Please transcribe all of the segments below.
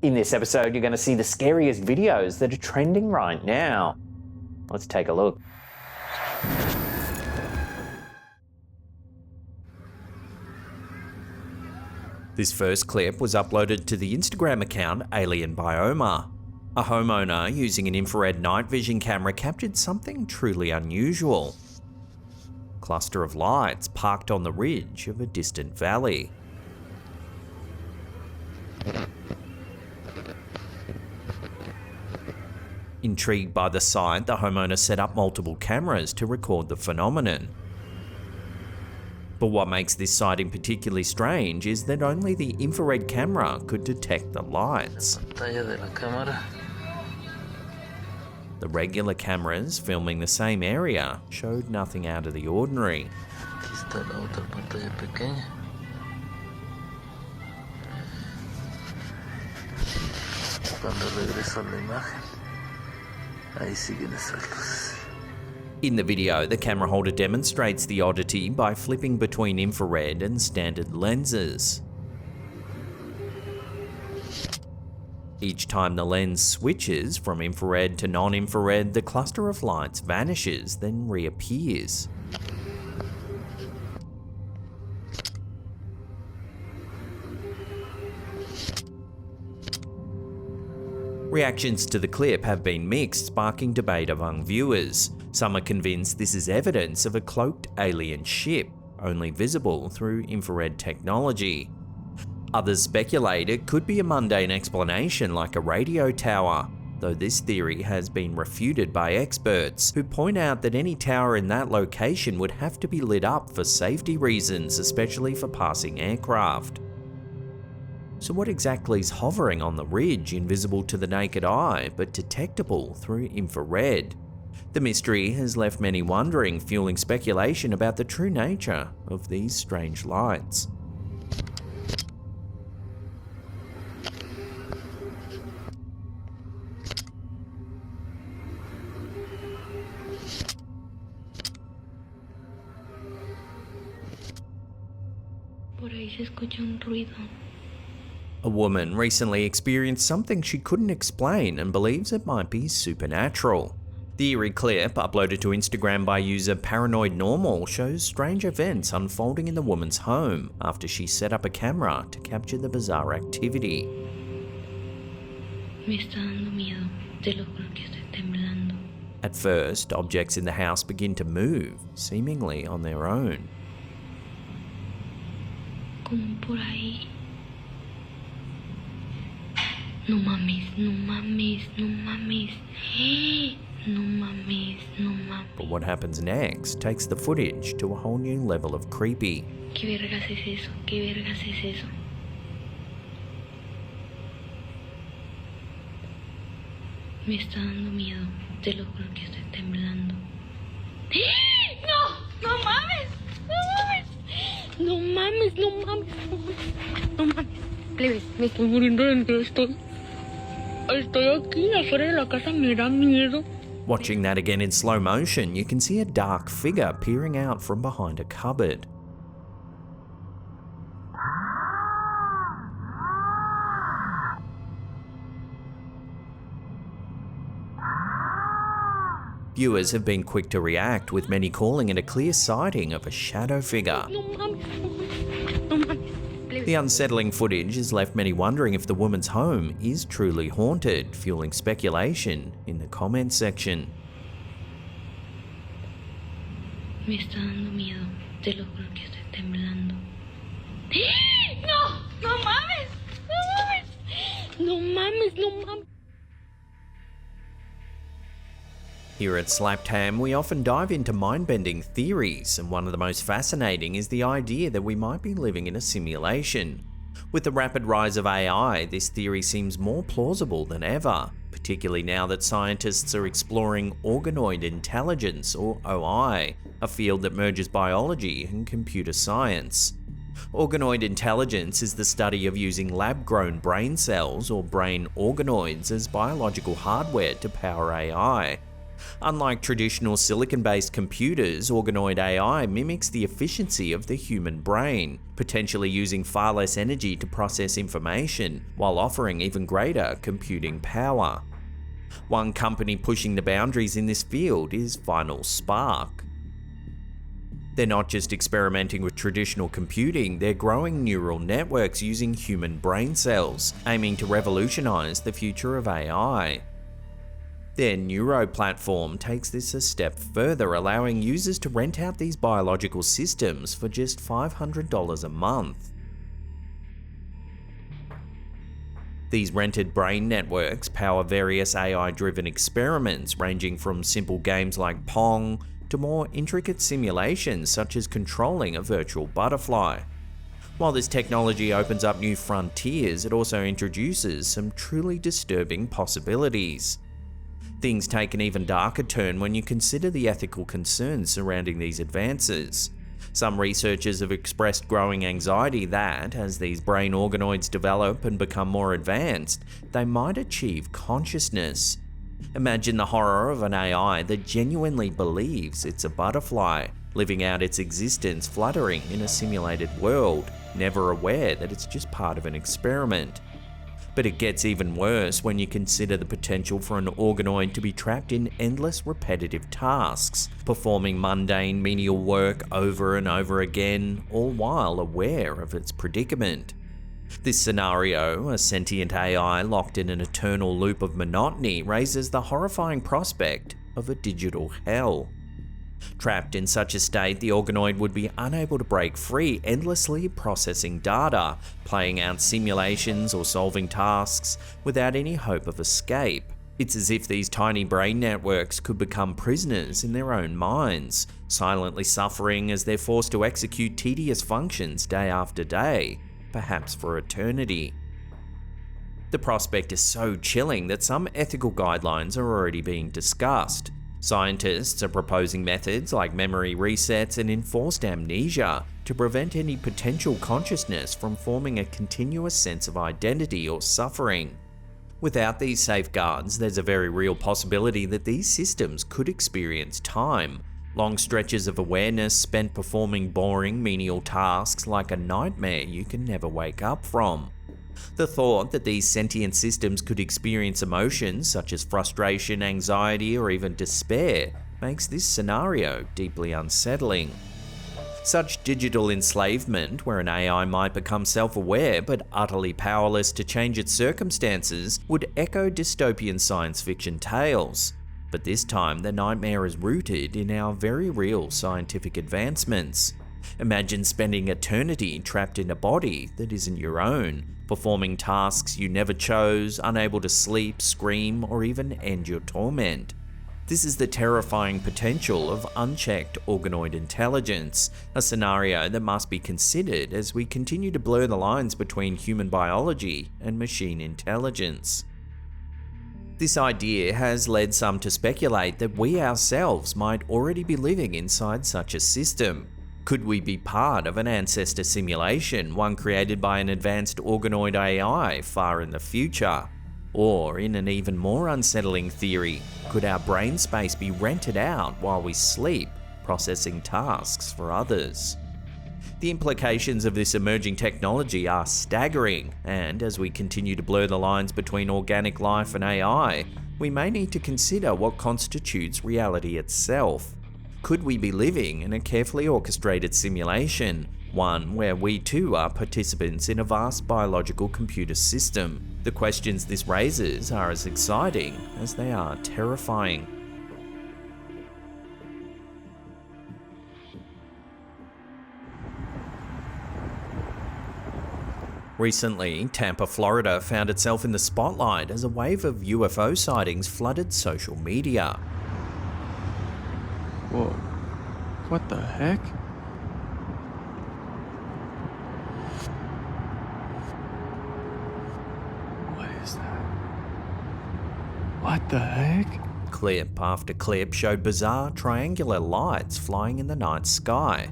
In this episode, you're going to see the scariest videos that are trending right now. Let's take a look. This first clip was uploaded to the Instagram account Alien Bioma. A homeowner using an infrared night vision camera captured something truly unusual. A cluster of lights parked on the ridge of a distant valley. Intrigued by the sight, the homeowner set up multiple cameras to record the phenomenon. But what makes this sighting particularly strange is that only the infrared camera could detect the lights. The regular cameras filming the same area showed nothing out of the ordinary. In the video, the camera holder demonstrates the oddity by flipping between infrared and standard lenses. Each time the lens switches from infrared to non-infrared, the cluster of lights vanishes, then reappears. Reactions to the clip have been mixed, sparking debate among viewers. Some are convinced this is evidence of a cloaked alien ship, only visible through infrared technology. Others speculate it could be a mundane explanation like a radio tower, though this theory has been refuted by experts, who point out that any tower in that location would have to be lit up for safety reasons, especially for passing aircraft. So what exactly is hovering on the ridge, invisible to the naked eye, but detectable through infrared? The mystery has left many wondering, fueling speculation about the true nature of these strange lights. Por ahí se escucha un ruido. A woman recently experienced something she couldn't explain and believes it might be supernatural. The eerie clip, uploaded to Instagram by user Paranoid Normal, shows strange events unfolding in the woman's home after she set up a camera to capture the bizarre activity. Me está dando miedo, te lo juro que estoy temblando. At first, objects in the house begin to move, seemingly on their own. Como por ahí. No mames, no mames, no mames. No mames, no mames. But what happens next takes the footage to a whole new level of creepy. ¿Qué vergas es eso? ¿Qué vergas es eso? Me está dando miedo, te lo juro que estoy temblando. ¡No! ¡No mames! ¡No mames! ¡No mames! ¡No mames! ¡No mames! Plebes, me estoy muriendo dentro, estoy aquí afuera de la casa, me da miedo. Watching that again in slow motion, you can see a dark figure peering out from behind a cupboard. Viewers have been quick to react, with many calling it a clear sighting of a shadow figure. No mames, no mames. The unsettling footage has left many wondering if the woman's home is truly haunted, fueling speculation in the comments section. Me está dando miedo, te lo juro que estoy temblando. ¡No! ¡No mames! ¡No mames! ¡No mames! ¡No mames! Here at Slapped Ham, we often dive into mind-bending theories, and one of the most fascinating is the idea that we might be living in a simulation. With the rapid rise of AI, this theory seems more plausible than ever, particularly now that scientists are exploring organoid intelligence, or OI, a field that merges biology and computer science. Organoid intelligence is the study of using lab-grown brain cells, or brain organoids, as biological hardware to power AI. Unlike traditional silicon-based computers, organoid AI mimics the efficiency of the human brain, potentially using far less energy to process information, while offering even greater computing power. One company pushing the boundaries in this field is Final Spark. They're not just experimenting with traditional computing, they're growing neural networks using human brain cells, aiming to revolutionize the future of AI. Their Neuro platform takes this a step further, allowing users to rent out these biological systems for just $500 a month. These rented brain networks power various AI-driven experiments, ranging from simple games like Pong to more intricate simulations such as controlling a virtual butterfly. While this technology opens up new frontiers, it also introduces some truly disturbing possibilities. Things take an even darker turn when you consider the ethical concerns surrounding these advances. Some researchers have expressed growing anxiety that, as these brain organoids develop and become more advanced, they might achieve consciousness. Imagine the horror of an AI that genuinely believes it's a butterfly, living out its existence fluttering in a simulated world, never aware that it's just part of an experiment. But it gets even worse when you consider the potential for an organoid to be trapped in endless repetitive tasks, performing mundane menial work over and over again, all while aware of its predicament. This scenario, a sentient AI locked in an eternal loop of monotony, raises the horrifying prospect of a digital hell. Trapped in such a state, the organoid would be unable to break free, endlessly processing data, playing out simulations or solving tasks without any hope of escape. It's as if these tiny brain networks could become prisoners in their own minds, silently suffering as they're forced to execute tedious functions day after day, perhaps for eternity. The prospect is so chilling that some ethical guidelines are already being discussed. Scientists are proposing methods like memory resets and enforced amnesia to prevent any potential consciousness from forming a continuous sense of identity or suffering. Without these safeguards, there's a very real possibility that these systems could experience time, long stretches of awareness spent performing boring, menial tasks like a nightmare you can never wake up from. The thought that these sentient systems could experience emotions such as frustration, anxiety, or even despair makes this scenario deeply unsettling. Such digital enslavement, where an AI might become self-aware but utterly powerless to change its circumstances, would echo dystopian science fiction tales. But this time, the nightmare is rooted in our very real scientific advancements. Imagine spending eternity trapped in a body that isn't your own, performing tasks you never chose, unable to sleep, scream, or even end your torment. This is the terrifying potential of unchecked organoid intelligence, a scenario that must be considered as we continue to blur the lines between human biology and machine intelligence. This idea has led some to speculate that we ourselves might already be living inside such a system. Could we be part of an ancestor simulation, one created by an advanced organoid AI far in the future? Or, in an even more unsettling theory, could our brain space be rented out while we sleep, processing tasks for others? The implications of this emerging technology are staggering, and as we continue to blur the lines between organic life and AI, we may need to consider what constitutes reality itself. Could we be living in a carefully orchestrated simulation, one where we too are participants in a vast biological computer system? The questions this raises are as exciting as they are terrifying. Recently, Tampa, Florida found itself in the spotlight as a wave of UFO sightings flooded social media. Whoa, what the heck? What is that? What the heck? Clip after clip showed bizarre triangular lights flying in the night sky,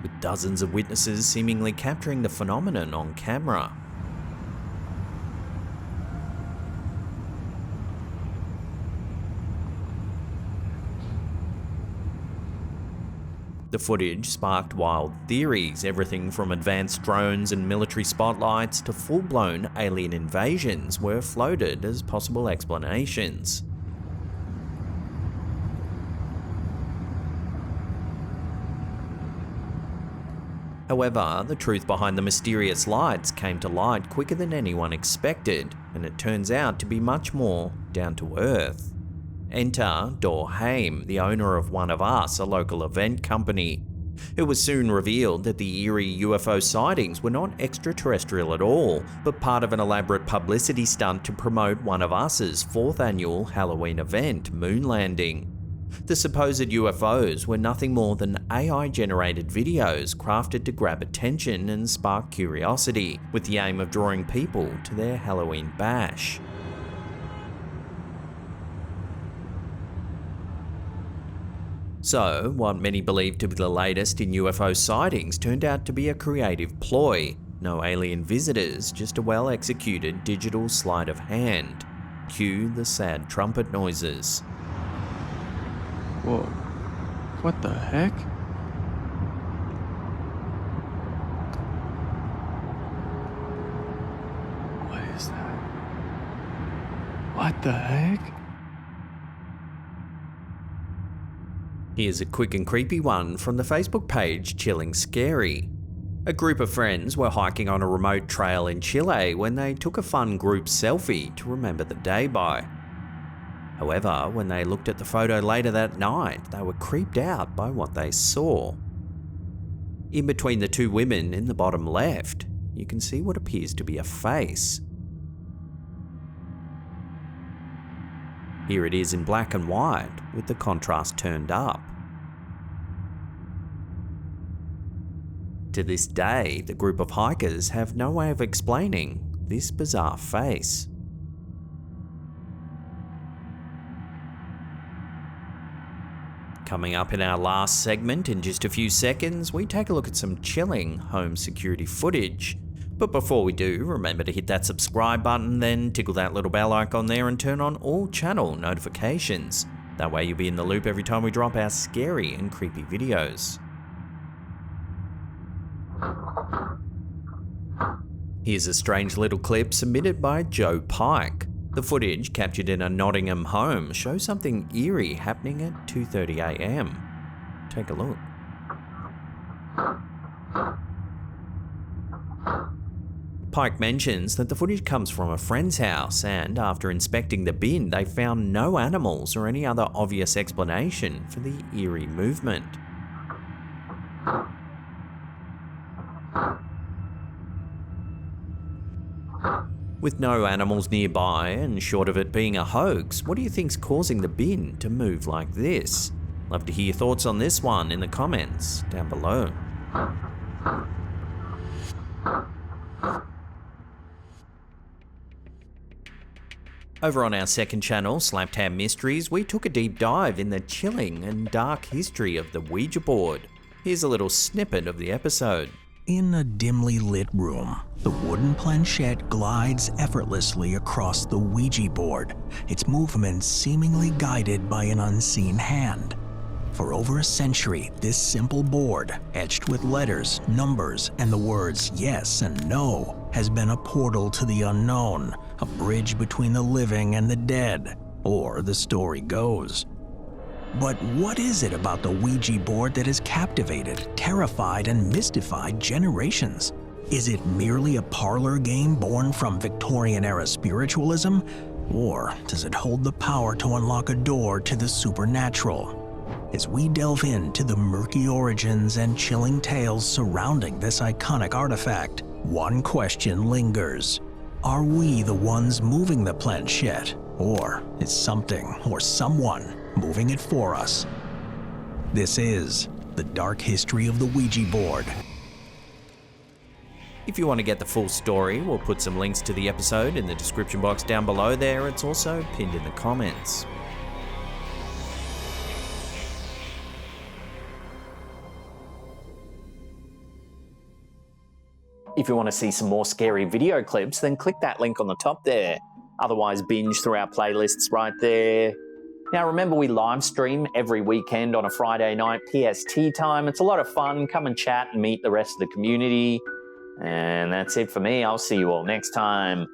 with dozens of witnesses seemingly capturing the phenomenon on camera. The footage sparked wild theories, everything from advanced drones and military spotlights to full-blown alien invasions were floated as possible explanations. However, the truth behind the mysterious lights came to light quicker than anyone expected, and it turns out to be much more down to earth. Enter Dor Haim, the owner of One of Us, a local event company. It was soon revealed that the eerie UFO sightings were not extraterrestrial at all, but part of an elaborate publicity stunt to promote One of Us's 4th annual Halloween event, Moon Landing. The supposed UFOs were nothing more than AI-generated videos crafted to grab attention and spark curiosity, with the aim of drawing people to their Halloween bash. So, what many believed to be the latest in UFO sightings turned out to be a creative ploy. No alien visitors, just a well-executed digital sleight of hand. Cue the sad trumpet noises. Whoa. What the heck? What is that? What the heck? Here's a quick and creepy one from the Facebook page Chilling Scary. A group of friends were hiking on a remote trail in Chile when they took a fun group selfie to remember the day by. However, when they looked at the photo later that night, they were creeped out by what they saw. In between the two women in the bottom left, you can see what appears to be a face. Here it is in black and white, with the contrast turned up. To this day, the group of hikers have no way of explaining this bizarre face. Coming up in our last segment in just a few seconds, we take a look at some chilling home security footage. But before we do, remember to hit that subscribe button, then tickle that little bell icon there and turn on all channel notifications. That way you'll be in the loop every time we drop our scary and creepy videos. Here's a strange little clip submitted by Joe Pike. The footage, captured in a Nottingham home, shows something eerie happening at 2:30 AM. Take a look. Pike mentions that the footage comes from a friend's house, and after inspecting the bin, they found no animals or any other obvious explanation for the eerie movement. With no animals nearby, and short of it being a hoax, what do you think's causing the bin to move like this? Love to hear your thoughts on this one in the comments down below. Over on our second channel, Slapped Ham Mysteries, we took a deep dive in the chilling and dark history of the Ouija board. Here's a little snippet of the episode. In a dimly lit room, the wooden planchette glides effortlessly across the Ouija board, its movements seemingly guided by an unseen hand. For over a century, this simple board, etched with letters, numbers, and the words yes and no, has been a portal to the unknown, a bridge between the living and the dead, or the story goes. But what is it about the Ouija board that has captivated, terrified, and mystified generations? Is it merely a parlor game born from Victorian-era spiritualism? Or does it hold the power to unlock a door to the supernatural? As we delve into the murky origins and chilling tales surrounding this iconic artifact, one question lingers. Are we the ones moving the planchette? Or is something or someone moving it for us? This is the dark history of the Ouija board. If you want to get the full story, we'll put some links to the episode in the description box down below there. It's also pinned in the comments. If you want to see some more scary video clips, then click that link on the top there. Otherwise, binge through our playlists right there. Now remember, we live stream every weekend on a Friday night PST time. It's a lot of fun. Come and chat and meet the rest of the community. And that's it for me. I'll see you all next time.